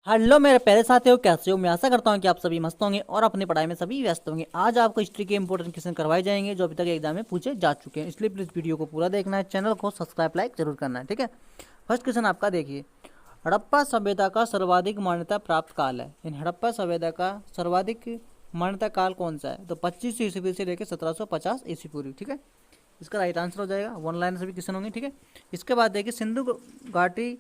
Hello मेरे प्यारे साथियों, कैसे हो? मैं आशा करता हूं कि आप सभी मस्त होंगे और अपनी पढ़ाई में सभी व्यस्त होंगे। आज आपको हिस्ट्री के इंपॉर्टेंट क्वेश्चन करवाए जाएंगे जो अभी तक एग्जाम में पूछे जा चुके हैं, इसलिए प्लीज वीडियो को पूरा देखना है, चैनल को सब्सक्राइब लाइक जरूर करना है। ठीक है, फर्स्ट क्वेश्चन आपका देखिए, हड़प्पा सभ्यता का सर्वाधिक मान्यता प्राप्त काल है। इन हड़प्पा सभ्यता का सर्वाधिक मान्यता काल कौन सा है? तो 25 ईस्वी से लेकर 1750 ईस्वी पूर्व। ठीक है, इसका राइट आंसर हो जाएगा। वन लाइन से भी क्वेश्चन होंगे। ठीक है, इसके बाद देखिए, सिंधु घाटी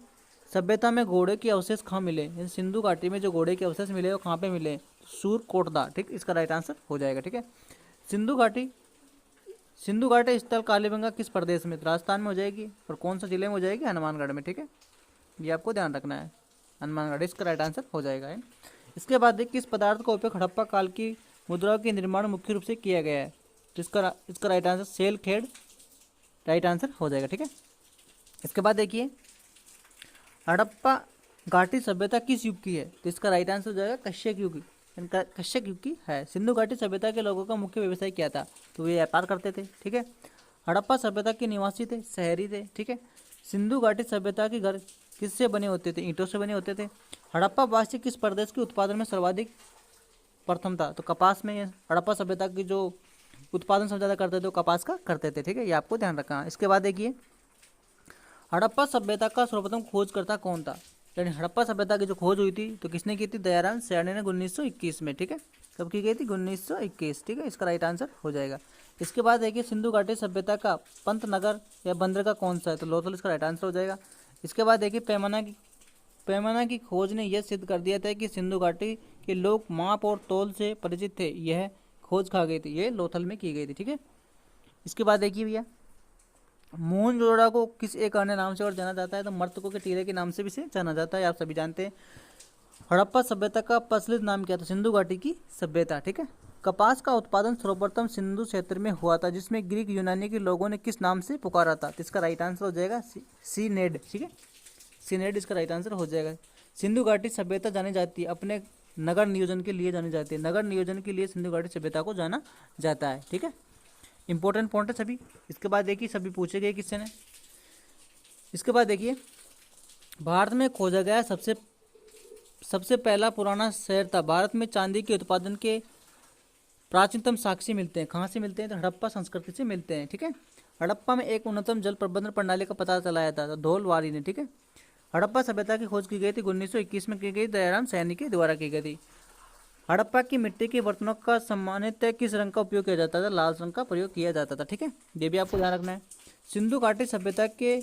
सभ्यता में घोड़े के अवशेष कहाँ मिले? सिंधु घाटी में जो घोड़े के अवशेष मिले वो कहाँ पे मिले? सूर कोटदा। ठीक, इसका राइट आंसर हो जाएगा। ठीक है, सिंधु घाटी सिंधु घाटी स्थल कालीबंगा किस प्रदेश में? राजस्थान में हो जाएगी। और कौन सा जिले में हो जाएगी? हनुमानगढ़ में। ठीक है, ये आपको ध्यान रखना है, हनुमानगढ़ इसका राइट आंसर हो जाएगा है। इसके बाद देखिए, किस पदार्थ का उपयोग हड़प्पा काल की मुद्राओं के निर्माण मुख्य रूप से किया गया है? तो इसका राइट आंसर सेल खेड़ राइट आंसर हो जाएगा। ठीक है, इसके बाद देखिए, हड़प्पा घाटी सभ्यता किस युग की है? तो इसका राइट आंसर हो जाएगा कश्यप युग। इनका कश्यप युग की है। सिंधु घाटी सभ्यता के लोगों का मुख्य व्यवसाय क्या था? तो वे व्यापार करते थे। ठीक है, हड़प्पा सभ्यता के निवासी थे, शहरी थे। ठीक है, सिंधु घाटी सभ्यता के घर किससे बने होते थे? ईंटों से बने होते थे। हड़प्पा वासी किस प्रदेश के उत्पादन में सर्वाधिक प्रथम था? तो कपास में हड़प्पा सभ्यता की जो उत्पादन सबसे ज़्यादा करते थे वो कपास का करते थे। ठीक है, ये आपको ध्यान रखना है। इसके बाद देखिए, हड़प्पा सभ्यता का सर्वप्रथम खोजकर्ता कौन था? यानी हड़प्पा सभ्यता की जो खोज हुई थी तो किसने की थी? दयाराम सयानी ने 1921 में। ठीक है, कब की गई थी? 1921। ठीक है, इसका राइट आंसर हो जाएगा। इसके बाद देखिए, सिंधु घाटी सभ्यता का पंत नगर या बंदरगाह कौन सा है? तो लोथल इसका राइट आंसर हो जाएगा। इसके बाद देखिए, पैमाना की खोज ने यह सिद्ध कर दिया था कि सिंधु घाटी के लोग माप और तौल से परिचित थे। यह खोज खा गई थी, ये लोथल में की गई थी। ठीक है, इसके बाद देखिए भैया, मोहनजोदड़ो को किस एक अन्य नाम से और जाना जाता है? तो मर्तकों के टीले के नाम से भी से जाना जाता है, आप सभी जानते हैं। हड़प्पा सभ्यता का प्रचलित नाम क्या था? सिंधु घाटी की सभ्यता। ठीक है, कपास का उत्पादन सर्वप्रथम सिंधु क्षेत्र में हुआ था, जिसमें ग्रीक यूनानी के लोगों ने किस नाम से पुकारा था? तो इसका राइट आंसर हो जाएगा सीनेड। ठीक है, सीनेड इसका राइट आंसर हो जाएगा। सिंधु घाटी सभ्यता जानी जाती है अपने नगर नियोजन के लिए, जानी जाती है नगर नियोजन के लिए सिंधु घाटी सभ्यता को जाना जाता है। ठीक है, इंपॉर्टेंट पॉइंट है सभी। इसके बाद देखिए, सभी पूछे गए किससे ने। इसके बाद देखिए, भारत में खोजा गया सबसे पहला पुराना शहर था। भारत में चांदी के उत्पादन के प्राचीनतम साक्ष्य मिलते हैं। कहाँ से मिलते हैं? तो हड़प्पा संस्कृति से मिलते हैं। ठीक है, हड़प्पा में एक उन्नतम जल प्रबंधन प्रणाली का पता चलाया था, तो धोलवारी ने। ठीक है, हड़प्पा सभ्यता की खोज की गई थी 1921 में की गई, दयाराम सैनी के द्वारा की गई थी। हड़प्पा की मिट्टी के बर्तनों का सामान्यतः किस रंग का उपयोग किया जाता था? लाल रंग का प्रयोग किया जाता था। ठीक है, ये भी आपको ध्यान रखना है। सिंधु घाटी सभ्यता के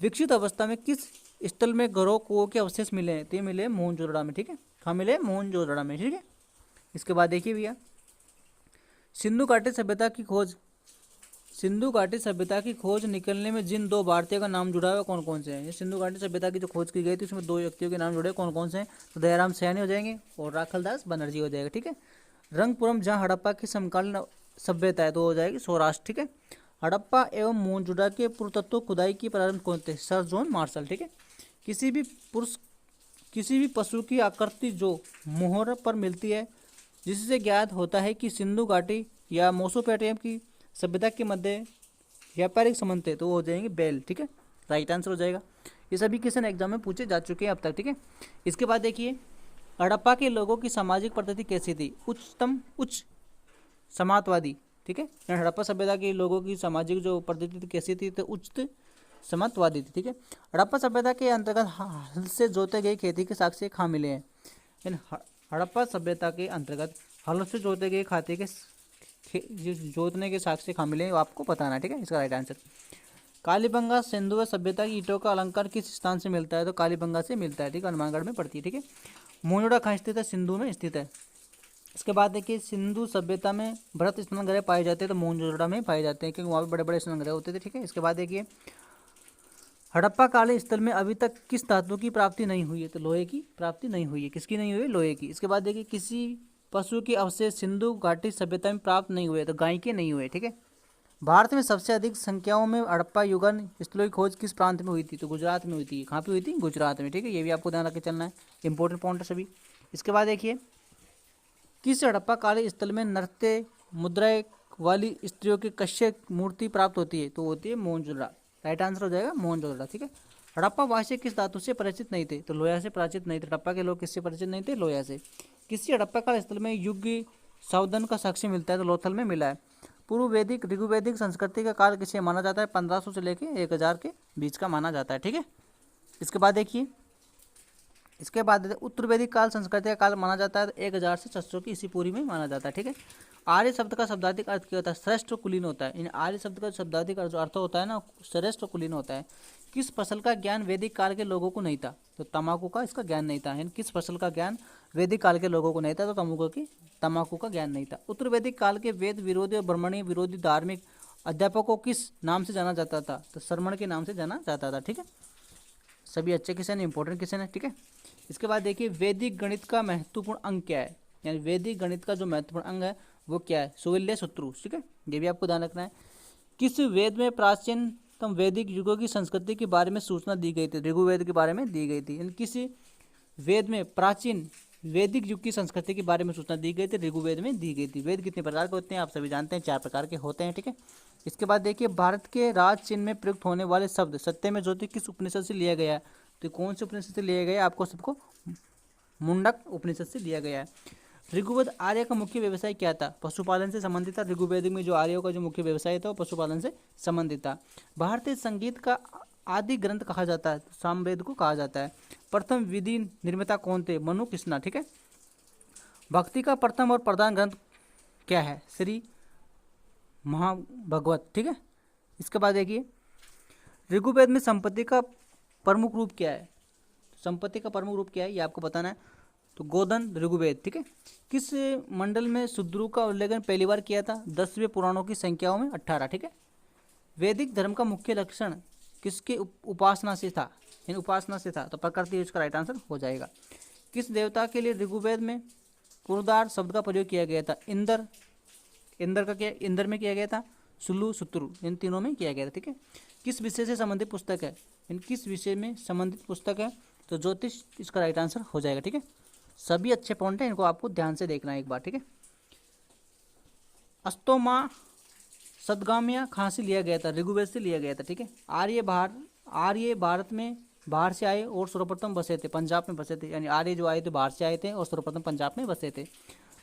विकसित अवस्था में किस स्थल में घरों कुओं के अवशेष मिले हैं? तो ये मिले मोहनजोदड़ो में। ठीक है, कहाँ मिले? मोहनजोदड़ो में। ठीक है, इसके बाद देखिए भैया, सिंधु घाटी सभ्यता की खोज सिंधु घाटी सभ्यता की खोज निकलने में जिन दो भारतीयों का नाम जुड़ा हुआ कौन कौन से हैं? ये सिंधु घाटी सभ्यता की जो खोज की गई थी उसमें दो व्यक्तियों के नाम जुड़े, कौन कौन से हैं? तो दयाराम सैनी हो जाएंगे और राखलदास बनर्जी हो जाएगा। ठीक है, रंगपुरम जहाँ हड़प्पा की समकालीन सभ्यता है तो हो जाएगी सौराष्ट्र। ठीक है, हड़प्पा एवं मोहनजोदड़ो के पुरातत्व खुदाई की प्रारंभ कौन थे? Sir John Marshall. ठीक है, किसी भी पुरुष किसी भी पशु की आकृति जो मोहर पर मिलती है, जिससे ज्ञात होता है कि सिंधु घाटी या मोसोपोटामिया की सभ्यता के मध्य व्यापारिक संबंध थे, तो वो हो जाएंगे बैल। ठीक है, राइट आंसर हो जाएगा। ये सभी क्वेश्चन एग्जाम में पूछे जा चुके हैं अब तक। ठीक है, इसके बाद देखिए, हड़प्पा के लोगों की सामाजिक पद्धति कैसी थी? उच्च समाजवादी। ठीक है, हड़प्पा सभ्यता के लोगों की सामाजिक जो पद्धति थी कैसी थी? तो उच्च समाजवादी थी। ठीक है, हड़प्पा सभ्यता के अंतर्गत हल से जोते गए खेती के साक्ष्य कहाँ मिले हैं? हड़प्पा सभ्यता के अंतर्गत हल से जोते गए खाते के जोतने के साक्ष्य कहाँ मिले वो आपको बताना है। ठीक है, इसका राइट आंसर कालीबंगा सिंधु सभ्यता की ईंटों का अलंकार किस स्थान से मिलता है? तो कालीबंगा से मिलता है। ठीक है, हनुमानगढ़ में पड़ती है। ठीक है, मोहनजोदड़ो कहाँ स्थित है? सिंधु में स्थित है। इसके बाद देखिए, सिंधु सभ्यता में बृहत स्नान गृह पाए जाते हैं, तो मोहनजोदड़ो में पाए जाते हैं क्योंकि वहाँ पे बड़े बड़े स्नान गृह होते थे। ठीक है, इसके बाद देखिए, हड़प्पा कालीन स्थल में अभी तक किस धातु की प्राप्ति नहीं हुई है? तो लोहे की प्राप्ति नहीं हुई है। किसकी नहीं हुई है? लोहे की। इसके बाद देखिए, किसी पशु के अवशेष सिंधु घाटी सभ्यता में प्राप्त नहीं हुए, तो गाय के नहीं हुए। ठीक है, भारत में सबसे अधिक संख्याओं में हड़प्पा युगन स्थलों की खोज किस प्रांत में हुई थी? तो गुजरात में हुई थी। कहाँ पे हुई थी? गुजरात में। ठीक है, ये भी आपको ध्यान रख के चलना है, इंपॉर्टेंट पॉइंट है सभी। इसके बाद देखिए, किस हड़प्पा कालीन स्थल में नृत्य मुद्राएं वाली स्त्रियों की कश्यप मूर्ति प्राप्त होती है? तो होती है मोहनजोदड़ो। राइट आंसर हो जाएगा मोहनजोदड़ो। ठीक है, हड़प्पा वासी किस धातु से परिचित नहीं थे? तो लोहा से परिचित नहीं थे। हड़प्पा के लोग किससे परिचित नहीं थे? लोहा से। किसी हड़प्पा काल स्थल में युग सावधान का साक्ष्य मिलता है? तो लोथल में मिला है। पूर्व वैदिक ऋगुवैदिक संस्कृति का काल किसे माना जाता है? 1500 से लेके 1000 के बीच का माना जाता है। ठीक है, इसके बाद देखिए, इसके बाद उत्तर वैदिक काल संस्कृति का काल माना जाता है 1000 से 600 की ईस्वी पूर्व में माना जाता है। ठीक है, आर्य शब्द का शब्दाधिक अर्थ क्या होता है? श्रेष्ठ कुलीन होता है। इन आर्य शब्द का शब्दाधिक अर्थ होता है ना, श्रेष्ठ कुलीन होता है। किस फसल का ज्ञान वैदिक काल के लोगों को नहीं था? तो तंबाकू का इसका ज्ञान नहीं था। किस फसल का ज्ञान वैदिक काल के लोगों को नहीं था? तो तंबाकू का ज्ञान नहीं था। उत्तर वैदिक काल के वेद विरोधी और ब्राह्मणी विरोधी धार्मिक अध्यापकों को किस नाम से जाना जाता था? तो श्रमण के नाम से जाना जाता था। ठीक है, सभी अच्छे क्वेश्चन, इंपॉर्टेंट क्वेश्चन है। ठीक है, इसके बाद देखिए, वैदिक गणित का महत्वपूर्ण अंग क्या है? यानी वैदिक गणित का जो महत्वपूर्ण अंग है वो क्या है? सुविल्य सूत्रु। ठीक है, ये भी आपको ध्यान रखना है। किस वेद में प्राचीनतम वैदिक युगों की संस्कृति के बारे में सूचना दी गई थी? ऋग्वेद के बारे में दी गई थी। यानी किस वेद में प्राचीन वैदिक युग की संस्कृति के बारे में सूचना दी गई थी? ऋग्वेद में दी गई थी। वेद कितने प्रकार के होते हैं आप सभी जानते हैं? 4 प्रकार के होते हैं। ठीक है, इसके बाद देखिए, भारत के राज चिन्ह में प्रयुक्त होने वाले शब्द सत्य में ज्योति किस उपनिषद से लिया गया है? तो कौन से उपनिषद से लिया गया है? आपको सबको मुंडक उपनिषद से लिया गया है। ऋग्वेद आर्य का मुख्य व्यवसाय क्या था? पशुपालन से संबंधित था। ऋग्वेद में जो आर्यों का जो मुख्य व्यवसाय था वो पशुपालन से संबंधित था। भारतीय संगीत का आदि ग्रंथ कहा जाता है? सामवेद को कहा जाता है। प्रथम विधि निर्माता कौन थे? मनु कृष्णा। ठीक है, भक्ति का प्रथम और प्रधान ग्रंथ क्या है? श्री महाभगवत। ठीक है, इसके बाद देखिए, ऋग्वेद में संपत्ति का प्रमुख रूप क्या है? संपत्ति का प्रमुख रूप क्या है ये आपको बताना है। तो गोधन ऋग्वेद। ठीक है, किस मंडल में शूद्रों का उल्लेखन पहली बार किया था? 10वें पुराणों की संख्याओं में 18। ठीक है, वैदिक धर्म का मुख्य लक्षण किसके उपासना से था? इन उपासना से था, तो प्रकृति इसका राइट आंसर हो जाएगा। किस देवता के लिए ऋग्वेद में पुरुदार शब्द का प्रयोग किया गया था? इंद्र। इंद्र का क्या? इंद्र में किया गया था। सुल्लू सुत्रु, इन तीनों में किया गया था। ठीक है, किस विषय से संबंधित पुस्तक है? इन किस विषय में संबंधित पुस्तक है? तो ज्योतिष इसका राइट आंसर हो जाएगा। ठीक है, सभी अच्छे पॉइंट हैं, इनको आपको ध्यान से देखना है एक बार। ठीक है, अस्तोमा सदगामिया कहाँ से लिया गया था? ऋग्वेद से लिया गया था। ठीक है, आर्य भारत में बाहर से आए और सर्वप्रथम बसे थे, पंजाब में बसे थे। यानी आर्य जो आए थे बाहर से आए थे और सर्वप्रथम पंजाब में बसे थे।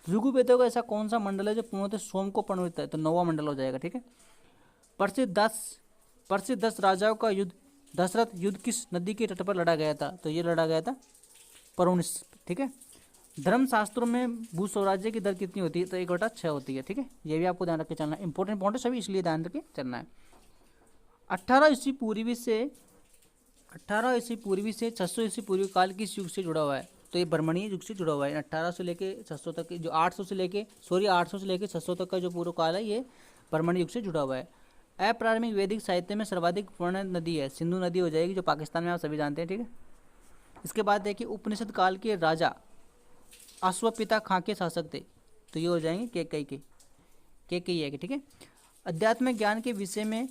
ऋग्वेदों का ऐसा कौन सा मंडल है जो पूर्णतः सोम को प्रणीत है? तो 9वां मंडल हो जाएगा। ठीक है, प्रसिद्ध 10 राजाओं का युद्ध दशरथ युद्ध किस नदी के तट पर लड़ा गया था? तो ये लड़ा गया था परुनिस। ठीक है, धर्म शास्त्रों में भू स्वराज्य की दर कितनी होती है? तो 1/6 होती है। ठीक है, ये भी आपको ध्यान रख के चलना है। इंपॉर्टेंट पॉइंट है सभी, इसलिए ध्यान रख के चलना है। 18 ईस्वी पूर्वी से 600 ईस्वी पूर्वी काल किस युग से जुड़ा हुआ है? तो ये ब्रह्मणीय युग से जुड़ा हुआ है। 18 से लेके 600 तक जो 800 से लेके 600 तक का जो पूर्व काल है ये ब्रह्मणीय युग से जुड़ा हुआ है। अप्रारंभिक वैदिक साहित्य में सर्वाधिक पूर्ण नदी है? सिंधु नदी हो जाएगी, जो पाकिस्तान में आप सभी जानते हैं। ठीक है, इसके बाद देखिए, उपनिषद काल के राजा अश्वपिता खां के शासक थे? तो ये हो जाएंगे केकई है। ठीक है, अध्यात्म ज्ञान के विषय में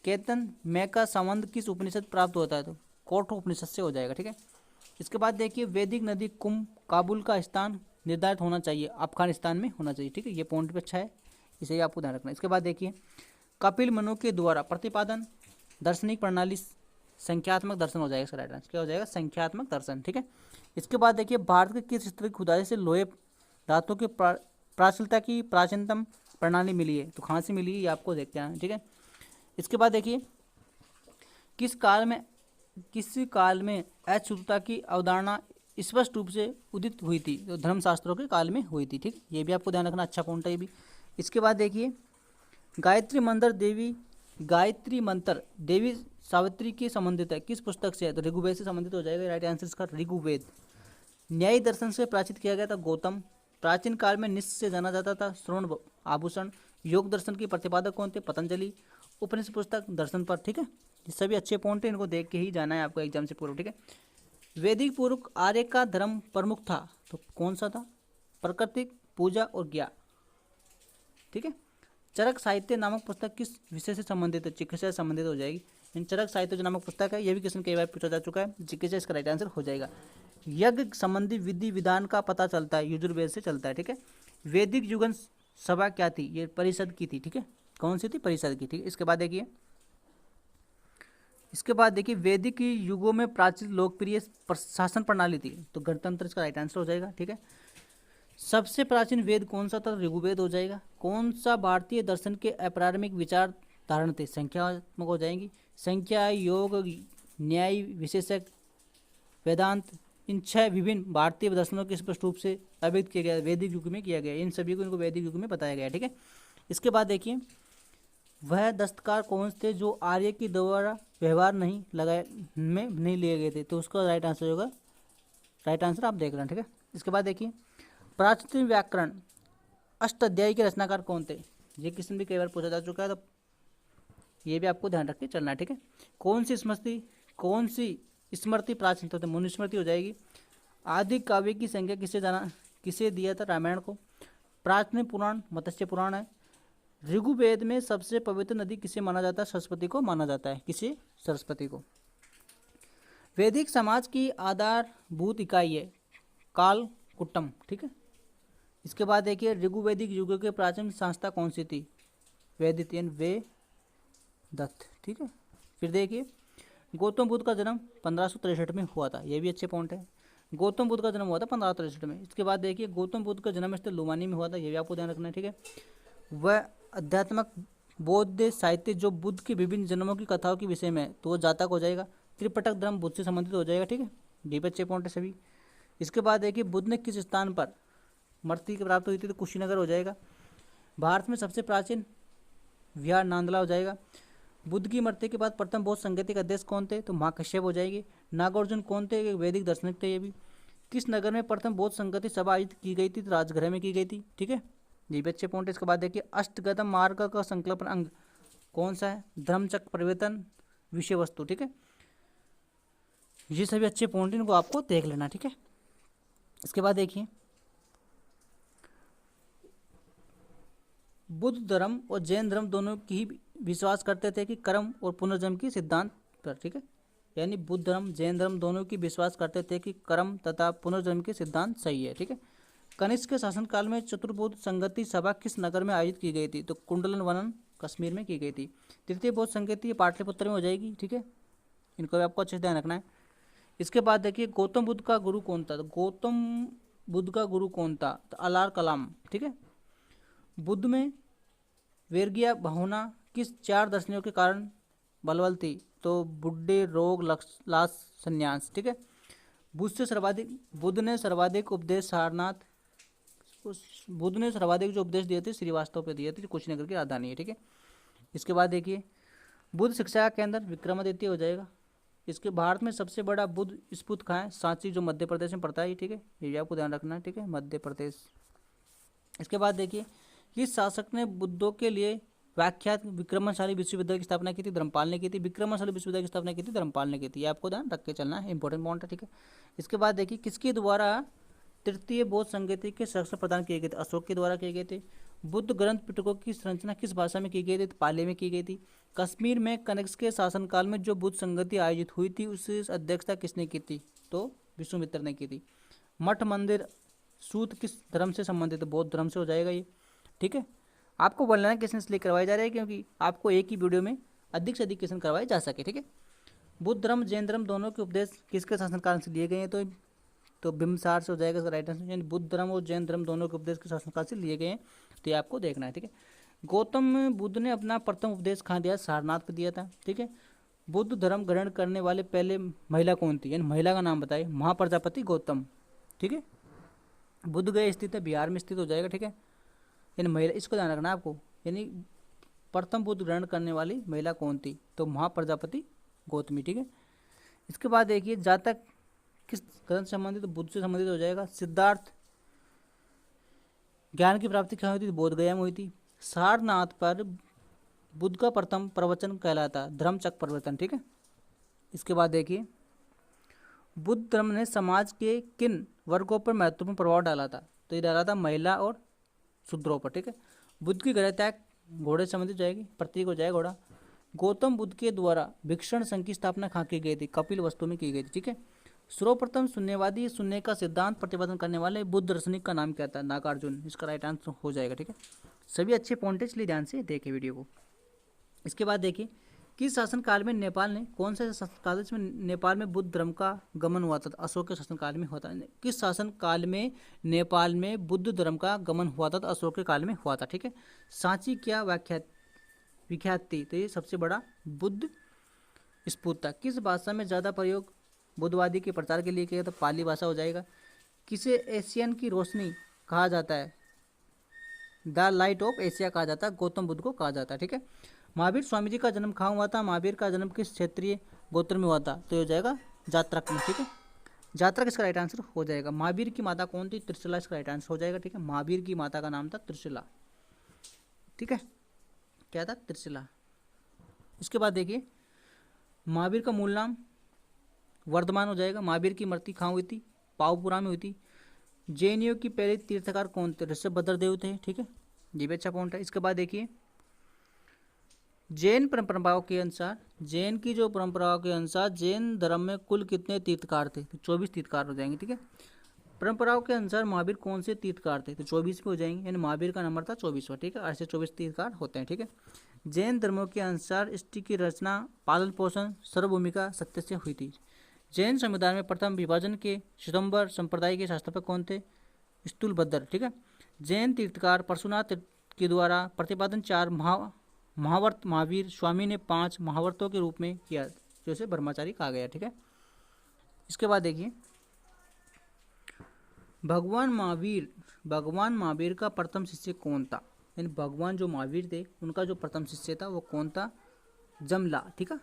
केतन में का संबंध किस उपनिषद प्राप्त होता है? तो कौठो उपनिषद से हो जाएगा। ठीक है, इसके बाद देखिए, वैदिक नदी कुंभ काबुल का स्थान निर्धारित होना चाहिए? अफगानिस्तान में होना चाहिए। ठीक है, ये पॉइंट भी अच्छा है, इसे आपको ध्यान रखना है। इसके बाद देखिए, कपिल मनु के द्वारा प्रतिपादन दार्शनिक प्रणाली संख्यात्मक दर्शन हो जाएगा। इसका राइट आंसर क्या हो जाएगा? संख्यात्मक दर्शन। ठीक है, इसके बाद देखिए, भारत के किस स्तर की खुदाई से लोहे धातु की प्राचीनता की प्राचीनतम प्रणाली मिली है? तो कहाँ से मिली है ये आपको देखते हैं। ठीक है, इसके बाद देखिए, किस काल में अशुद्धता की अवधारणा स्पष्ट रूप से उदित हुई थी? तो धर्मशास्त्रों के काल में हुई थी। ठीक, ये भी आपको ध्यान रखना, अच्छा पॉइंट है ये भी। इसके बाद देखिए, गायत्री मंत्र देवी सावित्री के संबंधित है? किस पुस्तक से है? तो ऋग्वेद से संबंधित हो जाएगा। राइट आंसर इसका ऋग्वेद। न्याय दर्शन से प्राचित किया गया था? गौतम। प्राचीन काल में निश्च से जाना जाता था? स्वर्ण आभूषण। योग दर्शन के प्रतिपादक कौन थे? पतंजलि। उपनिषद पुस्तक दर्शन पर। ठीक है, ये सभी अच्छे पॉइंट है, इनको देख के ही जाना है आपको एग्जाम से पूर्व। ठीक है, वैदिक पूर्व आर्य का धर्म प्रमुख था? तो कौन सा था? प्राकृतिक, पूजा और ज्ञा। ठीक है, चरक साहित्य नामक पुस्तक किस विषय से संबंधित है? चिकित्सा से संबंधित हो जाएगी। इन चरक साहित्य जो नामक पुस्तक है ये भी क्वेश्चन कई बार पूछा जा चुका है, चिकित्सा इसका राइट आंसर हो जाएगा। यज्ञ संबंधी विधि विधान का पता चलता है यजुर्वेद से चलता है। ठीक है, वैदिक युगन सभा क्या थी? ये परिषद की थी। ठीक है, कौन सी थी? परिषद की। ठीक है, इसके बाद देखिए, इसके बाद देखिए वैदिक युगों में प्राचीन लोकप्रिय शासन प्रणाली थी, तो गणतंत्र इसका राइट आंसर हो जाएगा। ठीक है, सबसे प्राचीन वेद कौन सा था? ऋग्वेद हो जाएगा। कौन सा भारतीय दर्शन के अप्रारंभिक विचार धारण थे? संख्यात्मक हो जाएंगी। संख्या, योग, न्याय, विशेषक, वेदांत, इन 6 विभिन्न भारतीय दर्शनों के स्पष्ट रूप से अभिव्यक्त किया गया, वैदिक युग में किया गया। इन सभी को इनको वैदिक युग में बताया गया। ठीक है, इसके बाद देखिए वह दस्तकार कौन से थे जो आर्य के द्वारा व्यवहार नहीं लगाए में नहीं लिए गए थे? तो उसका राइट आंसर होगा, राइट आंसर आप देख रहे हैं। ठीक है, इसके बाद देखिए प्राचीन व्याकरण अष्टाध्यायी के रचनाकार कौन थे? ये क्वेश्चन भी कई बार पूछा जा चुका है, तो ये भी आपको ध्यान रख के चलना है। ठीक है, कौन सी स्मृति प्राचीन? तो मनुस्मृति हो जाएगी। आदि काव्य की संख्या किसे दिया था? रामायण को। प्राचीन पुराण मत्स्य पुराण है। ऋग्वेद में सबसे पवित्र नदी किसे माना जाता है? सरस्वती को माना जाता है। किसे? सरस्वती को। वैदिक समाज की आधारभूत इकाई है काल कुट्टम। ठीक है, इसके बाद देखिए ऋग्वैदिक युग के प्राचीन संस्था कौन सी थी? वेदित वे दत्त। ठीक है, फिर देखिए गौतम बुद्ध का जन्म 1563 में हुआ था, ये भी अच्छे पॉइंट है। गौतम बुद्ध का जन्म हुआ था 1563 में। इसके बाद देखिए गौतम बुद्ध का जन्म स्थल लुम्बिनी में हुआ था, ये भी आपको ध्यान रखना है। ठीक है, वह आध्यात्मिक बौद्ध साहित्य जो बुद्ध के विभिन्न जन्मों की कथाओं के विषय में, तो वो जातक हो जाएगा। त्रिपिटक धर्म बुद्ध से संबंधित हो जाएगा। ठीक है, डी पे अच्छे पॉइंट है सभी। इसके बाद देखिए बुद्ध ने किस स्थान पर मृत्यु की प्राप्त हुई थी? तो कुशीनगर हो जाएगा। भारत में सबसे प्राचीन विहार नांदला हो जाएगा। बुद्ध की मृत्यु के बाद प्रथम बौद्ध संगति के अध्यक्ष कौन थे? तो महाकश्यप हो जाएगी। नागार्जुन कौन थे? एक वैदिक दार्शनिक थे ये भी। किस नगर में प्रथम बौद्ध संगति सभा आयोजित की गई थी? तो राजगृह में की गई थी। ठीक है, ये भी अच्छे पॉइंट है। इसके बाद देखिए अष्टगतम मार्ग का संकल्पन अंग कौन सा है? धर्मचक्र, परिवर्तन, विषय वस्तु। ठीक है, ये सभी अच्छे पॉइंट इनको आपको देख लेना। ठीक है, इसके बाद देखिए बुद्ध धर्म और जैन धर्म दोनों की ही विश्वास करते थे कि कर्म और पुनर्जन्म की सिद्धांत पर। ठीक है, यानी बुद्ध धर्म जैन धर्म दोनों की विश्वास करते थे कि कर्म तथा पुनर्जन्म के सिद्धांत सही है। ठीक है, कनिष्क के शासनकाल में चतुर्बौद्ध संगति सभा किस नगर में आयोजित की गई थी? तो कुंडलन वनन कश्मीर में की गई थी। तृतीय बौद्ध संगति पाटलिपुत्र में हो जाएगी। ठीक है, इनको भी आपको अच्छे से ध्यान रखना है। इसके बाद देखिए गौतम बुद्ध का गुरु कौन था? तो गौतम बुद्ध का गुरु कौन था? तो अलार कलाम। ठीक है, बुद्ध में वैराग्य भावना किस 4 दर्शनों के कारण बलवल थी? तो बुढ़े, रोग, लाश, संन्यास। ठीक है, बुद्ध ने सर्वाधिक उपदेश सारनाथ, बुद्ध ने सर्वाधिक जो उपदेश दिए थे श्रीवास्तव पे दिए थे, जो कुशीनगर की राजधानी है। ठीक है, इसके बाद देखिए बुद्ध शिक्षा का केंद्र विक्रमादित्य हो जाएगा। इसके भारत में सबसे बड़ा बुद्ध स्फूत कहाँ है? सांची, जो मध्य प्रदेश में पड़ता है। ठीक है, ये भी आपको ध्यान रखना है। ठीक है, मध्य प्रदेश। इसके बाद देखिए किस शासक ने बुद्धों के लिए व्याख्यात विक्रमशाली विश्वविद्यालय की स्थापना की थी? धर्मपाल ने की थी। विक्रमशाली विश्वविद्यालय की स्थापना की थी, धर्मपाल ने की थी। ये आपको ध्यान रख के चलना है, इंपॉर्टेंट पॉइंट है। ठीक है, इसके बाद देखिए किसके द्वारा तृतीय बौद्ध संगति के संरक्षण प्रदान किए गए थे? अशोक के द्वारा किए गए थे। बुद्ध ग्रंथ पिटकों की संरचना किस भाषा में की गई थी? पाली में की गई थी। कश्मीर में कनिष्क के शासनकाल में जो बुद्ध संगति आयोजित हुई थी उसकी अध्यक्षता किसने की थी? तो विश्वामित्र ने की थी। मठ मंदिर सूत किस धर्म से संबंधित है? बौद्ध धर्म से हो जाएगा ये। ठीक है, आपको बोलना है क्वेश्चन इसलिए करवाए जा रहे हैं क्योंकि आपको एक ही वीडियो में अधिक से अधिक क्वेश्चन करवाए जा सके। ठीक है, बुद्ध धर्म जैन धर्म दोनों के उपदेश किसके शासनकाल से लिए गए हैं? तो बिम्बसार से हो जाएगा इसका राइट आंसर। यानी बुद्ध धर्म और जैन धर्म दोनों के उपदेश के शासनकाल से लिए गए हैं, तो ये आपको देखना है। ठीक है, गौतम बुद्ध ने अपना प्रथम उपदेश कहाँ दिया? सारनाथ को दिया था। ठीक है, बुद्ध धर्म ग्रहण करने वाले पहले महिला कौन थी? यानी महिला का नाम बताइए। महाप्रजापति गौतम। ठीक है, बुद्ध गया स्थित है, बिहार में स्थित हो जाएगा। ठीक है, यानी महिला, इसको ध्यान रखना है आपको। यानी प्रथम बुद्ध ग्रहण करने वाली महिला कौन थी? तो महाप्रजापति गौतमी। ठीक है, इसके बाद देखिए जातक किस ग्रंथ से संबंधित? तो बुद्ध से संबंधित हो जाएगा। सिद्धार्थ ज्ञान की प्राप्ति कहाँ हुई थी? बोध गया में हुई थी। सारनाथ पर बुद्ध का प्रथम प्रवचन कहलाता धर्मचक्र परिवर्तन। ठीक है, इसके बाद देखिए बुद्ध धर्म ने समाज के किन वर्गों पर महत्वपूर्ण प्रभाव डाला था? तो ये डाला था महिला और शूद्रों पर। ठीक है, बुद्ध की गृह त्याग घोड़े से संबंधित जाएगी, प्रतीक हो जाएगा घोड़ा। गौतम बुद्ध के द्वारा भिक्षण संघ की स्थापना कहाँ की गई थी? कपिल वस्तु में की गई थी। ठीक है, सर्वप्रथम शून्यवादी शून्य का सिद्धांत प्रतिपादन करने वाले बुद्ध दार्शनिक का नाम क्या था? नागार्जुन। इसका राइट आंसर हो जाएगा। ठीक है, सभी अच्छे पॉइंट इसलिए ध्यान से देखें वीडियो को। इसके बाद देखिए किस शासनकाल में नेपाल ने, कौन से शासनकाल जिसमें नेपाल में बुद्ध धर्म का गमन हुआ था? अशोक के शासनकाल में हुआ था। किस शासनकाल में नेपाल में बुद्ध धर्म का गमन हुआ था? तो अशोक के काल में हुआ था। ठीक है। सांची क्या विख्यात थी? तो ये सबसे बड़ा बुद्ध स्तूप था। किस भाषा में ज्यादा प्रयोग बुद्धवादी के प्रचार के लिए किया? तो पाली भाषा हो जाएगा। किसे एशियन की रोशनी कहा जाता है? द लाइट ऑफ एशिया कहा जाता है, गौतम बुद्ध को कहा जाता है। ठीक है। महावीर स्वामी जी का जन्म कहाँ हुआ था? महावीर का जन्म किस क्षेत्रीय गोत्र में हुआ था? तो ये हो जाएगा जात्रक में। ठीक है। जात्रक इसका राइट आंसर हो जाएगा। महावीर की माता कौन थी? त्रिशला इसका राइट आंसर हो जाएगा। ठीक है। महावीर की माता का नाम था त्रिशला। ठीक है, क्या था? त्रिशला। इसके बाद देखिए महावीर का मूल नाम वर्धमान हो जाएगा। महावीर की मृत्यु कहाँ हुई थी? पावपुरा में हुई थी। जैनियों की पहले तीर्थकार कौन थे? ऋषभद्रदेव थे। ठीक है, ये भी अच्छा पॉइंट है। इसके बाद देखिए जैन परंपराओं के अनुसार, जैन की जो परंपराओं के अनुसार जैन धर्म में कुल कितने तीर्थकार थे? तो 24 तीर्थकार हो जाएंगे। ठीक है। परंपराओं के अनुसार महावीर कौन से तीर्थकार थे? तो 24 पे हो जाएंगे, यानी महावीर का नंबर था 24वां। ठीक है, ऐसे 24 तीर्थकार होते हैं। ठीक है। जैन धर्मों के अनुसार स्त्री की रचना, पालन पोषण, सर्वभूमिका सत्य से हुई थी। जैन समुदाय में प्रथम विभाजन के श्वेतांबर संप्रदाय के संस्थापक कौन थे? स्थूलभद्र। ठीक है। जैन तीर्थकार परशुनाथ के द्वारा प्रतिपादन 4 महावर्त महावीर स्वामी ने 5 महावर्तों के रूप में किया, जो इसे ब्रह्मचारी कहा गया। ठीक है। इसके बाद देखिए भगवान महावीर का प्रथम शिष्य कौन था? यानी भगवान जो महावीर थे उनका जो प्रथम शिष्य था वो कौन था? जमला। ठीक है।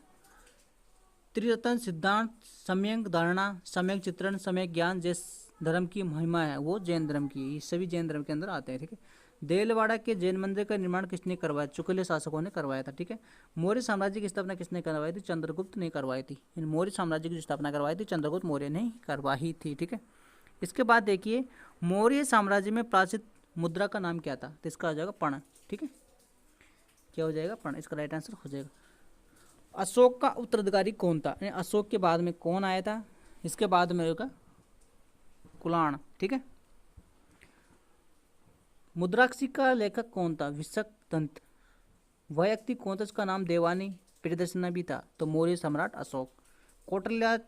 त्रिरत्न सिद्धांत, सम्यक धारणा, सम्यक चित्रण, सम्यक ज्ञान जिस धर्म की महिमा है वो जैन धर्म की, ये सभी जैन धर्म के अंदर आते हैं। ठीक है। देलवाड़ा के जैन मंदिर का निर्माण किसने करवाया? चुकले शासकों ने करवाया था। ठीक है। मौर्य साम्राज्य की स्थापना किसने करवाई थी? चंद्रगुप्त ने करवाई थी। मौर्य साम्राज्य की स्थापना करवाई थी चंद्रगुप्त मौर्य ने करवाई थी। ठीक है। इसके बाद देखिए मौर्य साम्राज्य में प्राचीन मुद्रा का नाम क्या था? तो इसका हो जाएगा पर्ण। ठीक है, क्या हो जाएगा? पर्ण। इसका राइट आंसर हो जाएगा। अशोक का उत्तराधिकारी कौन था? अशोक के बाद में कौन आया था? इसके बाद में होगा कुलाण। ठीक है। मुद्राक्षी का लेखक कौन था? विशक दंत। व्यक्ति कौन था? इसका नाम देवानी प्रियदर्शना भी था। तो मौर्य सम्राट अशोक। कौटिल्य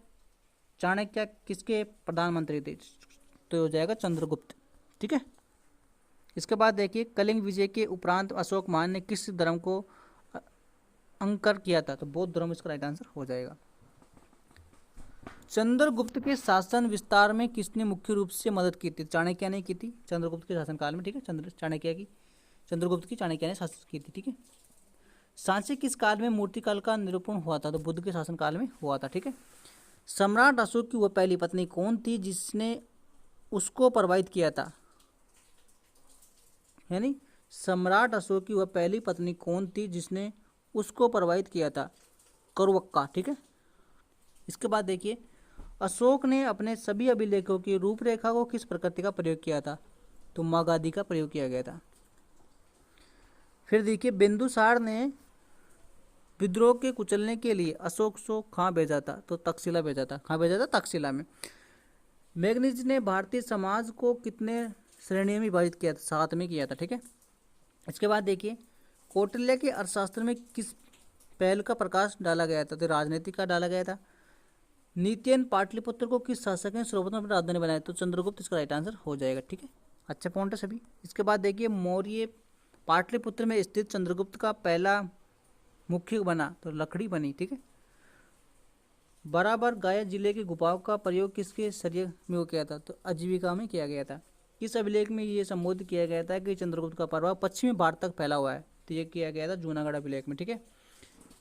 चाणक्य किसके प्रधानमंत्री थे? तो हो जाएगा चंद्रगुप्त। ठीक है। इसके बाद देखिए कलिंग विजय के उपरांत अशोक मान ने किस धर्म को अंकर किया था? तो बौद्ध धर्म इसका राइट आंसर हो जाएगा। चंद्रगुप्त के शासन विस्तार में किसने मुख्य रूप से मदद की थी? चाणक्य ने की थी चंद्रगुप्त के शासनकाल में। ठीक है। चंद्रगुप्त की चाणक्य ने शासन की थी। ठीक है। सांची किस काल में मूर्तिकला का निरूपण हुआ था? तो बुद्ध के शासनकाल में हुआ था। ठीक है। सम्राट अशोक की वह पहली पत्नी कौन थी जिसने उसको प्रभावित किया था? यानी सम्राट अशोक की वह पहली पत्नी कौन थी जिसने उसको प्रभावित किया था? करुवक्का। ठीक है। इसके बाद देखिए अशोक ने अपने सभी अभिलेखों की रूपरेखा को किस प्रकृति का प्रयोग किया था? तो मागादी का प्रयोग किया गया था। फिर देखिए बिंदुसार ने विद्रोह के कुचलने के लिए अशोक को कहाँ भेजा था? तो तक्षशिला भेजा था। कहाँ भेजा था? तक्षशिला में। मैग्नीज ने भारतीय समाज को कितने श्रेणियों में विभाजित किया था? 7 में किया था। ठीक है। इसके बाद देखिए कौटिल्य के अर्थशास्त्र में किस पहल का प्रकाश डाला गया था? तो राजनीति का डाला गया था। नीतियन पाटलिपुत्र को किस शासक ने सर्वप्रथम अपनी राजधानी बनाया? तो चंद्रगुप्त इसका राइट आंसर हो जाएगा। ठीक है, अच्छा पॉइंट है सभी। इसके बाद देखिए मौर्य पाटलिपुत्र में स्थित चंद्रगुप्त का पहला मुख्य बना तो लकड़ी बनी। ठीक है। बराबर गाया जिले की गुफाओं का प्रयोग किसके शरीर में हो किया था? तो आजीविका में किया गया था। किस अभिलेख में ये संबोधित किया गया था कि चंद्रगुप्त का प्रभाव पश्चिमी भारत तक फैला हुआ है? तो ये किया गया था जूनागढ़ अभिलेख में। ठीक है।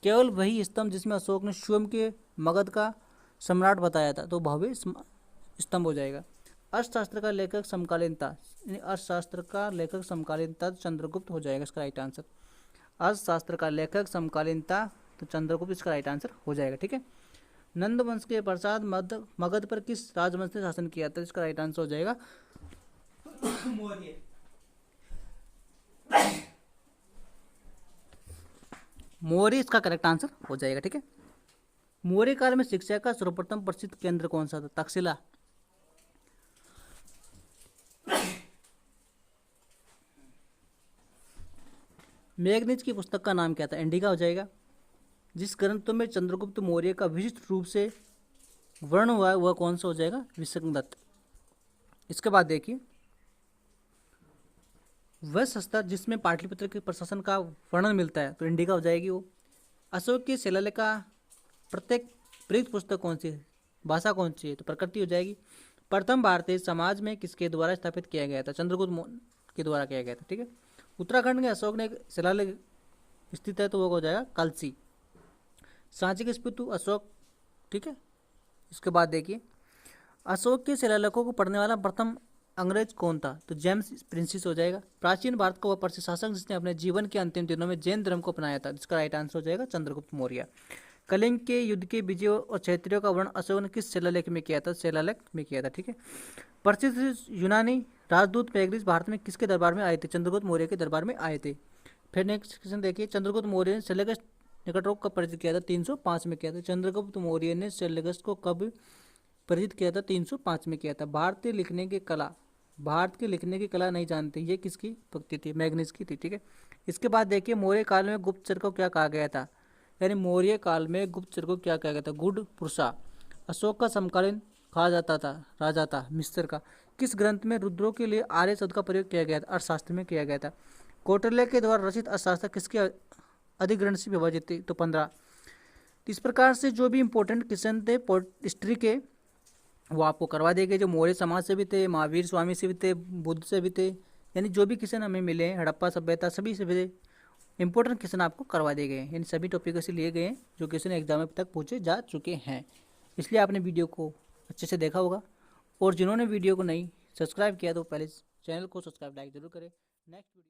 केवल वही स्तंभ जिसमें अशोक ने स्वयं के मगध का सम्राट बताया था तो भव्य स्तंभ हो जाएगा। अर्थशास्त्र का लेखक समकालीन था, अर्थशास्त्र का लेखक समकालीन था चंद्रगुप्त हो जाएगा इसका राइट आंसर। अर्थशास्त्र का लेखक समकालीन था तो चंद्रगुप्त इसका राइट आंसर हो जाएगा। ठीक है। नंद वंश के पश्चात मगध पर किस राजवंश ने शासन किया था? इसका राइट आंसर हो जाएगा मौर्य। मौर्य इसका करेक्ट आंसर हो जाएगा। ठीक है। मौर्य काल में शिक्षा का सर्वप्रथम प्रसिद्ध केंद्र कौन सा था? तक्षशिला। मैग्नीज की पुस्तक का नाम क्या था? इंडिका हो जाएगा। जिस ग्रंथों में चंद्रगुप्त मौर्य का विशिष्ट रूप से वर्णन हुआ है वह कौन सा हो जाएगा? विसंगत। इसके बाद देखिए, वह संस्था जिसमें पाटलिपुत्र के प्रशासन का वर्णन मिलता है तो इंडिका हो जाएगी वो। अशोक की शिलालेख का प्रत्येक प्रयुक्त पुस्तक कौन सी है? भाषा कौन सी है? तो प्रकृति हो जाएगी। प्रथम भारतीय समाज में किसके द्वारा स्थापित किया गया था? चंद्रगुप्त मौर्य के द्वारा किया गया था। ठीक है। उत्तराखंड के अशोक ने एक शिलालेख स्थित है तो वो हो जाएगा कलसी। सांची के स्पितु अशोक। ठीक है। इसके बाद देखिए, अशोक के शिलालेखों को पढ़ने वाला प्रथम अंग्रेज कौन था? तो जेम्स प्रिंसिस हो जाएगा। प्राचीन भारत का वह प्रसिद्ध शासक जिसने अपने जीवन के अंतिम दिनों में जैन धर्म को अपनाया था, जिसका राइट आंसर हो जाएगा चंद्रगुप्त मौर्य। कलिंग के युद्ध के विजयों और क्षत्रियों का वर्णन अशोक ने किस शिलालेख में किया था? शिलालेख में किया था। ठीक है। प्रसिद्ध यूनानी राजदूत पेरिस भारत में किसके दरबार में आए थे? चंद्रगुप्त मौर्य के दरबार में आए थे। फिर नेक्स्ट क्वेश्चन देखिए, चंद्रगुप्त मौर्य ने सेल्यूकस निकटवर्ती का परिचित किया था? 305 में किया था। चंद्रगुप्त मौर्य ने सेल्यूकस को कब परिचित किया था? 305 में किया था। भारत के लिखने की कला नहीं जानते, ये किसकी भक्ति थी? मैग्नीज की थी। ठीक है। इसके बाद देखिए, मौर्य काल में गुप्तचर को क्या कहा गया था? यानी मौर्य काल में गुप्तचर को क्या कहा गया था? गुड पुरुषा। अशोक का समकालीन कहा जाता था राजा था मिस्र का। किस ग्रंथ में रुद्रों के लिए आर्य शब्द का प्रयोग किया गया था? अर्थशास्त्र में किया गया था। कौटिल्य के द्वारा रचित अर्थशास्त्र किसके अधिग्रंथ से विभाजित थी? तो 15। इस प्रकार से जो भी इंपॉर्टेंट क्वेश्चन थे हिस्ट्री के वो आपको करवा दिए गए, जो मौर्य समाज से भी थे, महावीर स्वामी से भी थे, बुद्ध से भी थे, यानी जो भी क्वेश्चन हमें मिले हैं हड़प्पा सभ्यता सभी से भी इंपॉर्टेंट क्वेश्चन आपको करवा दिए गए हैं। यानी सभी टॉपिक से लिए गए हैं जो क्वेश्चन एग्जाम में तक पूछे जा चुके हैं। इसलिए आपने वीडियो को अच्छे से देखा होगा, और जिन्होंने वीडियो को नहीं सब्सक्राइब किया तो पहले चैनल को सब्सक्राइब लाइक जरूर करें। Next video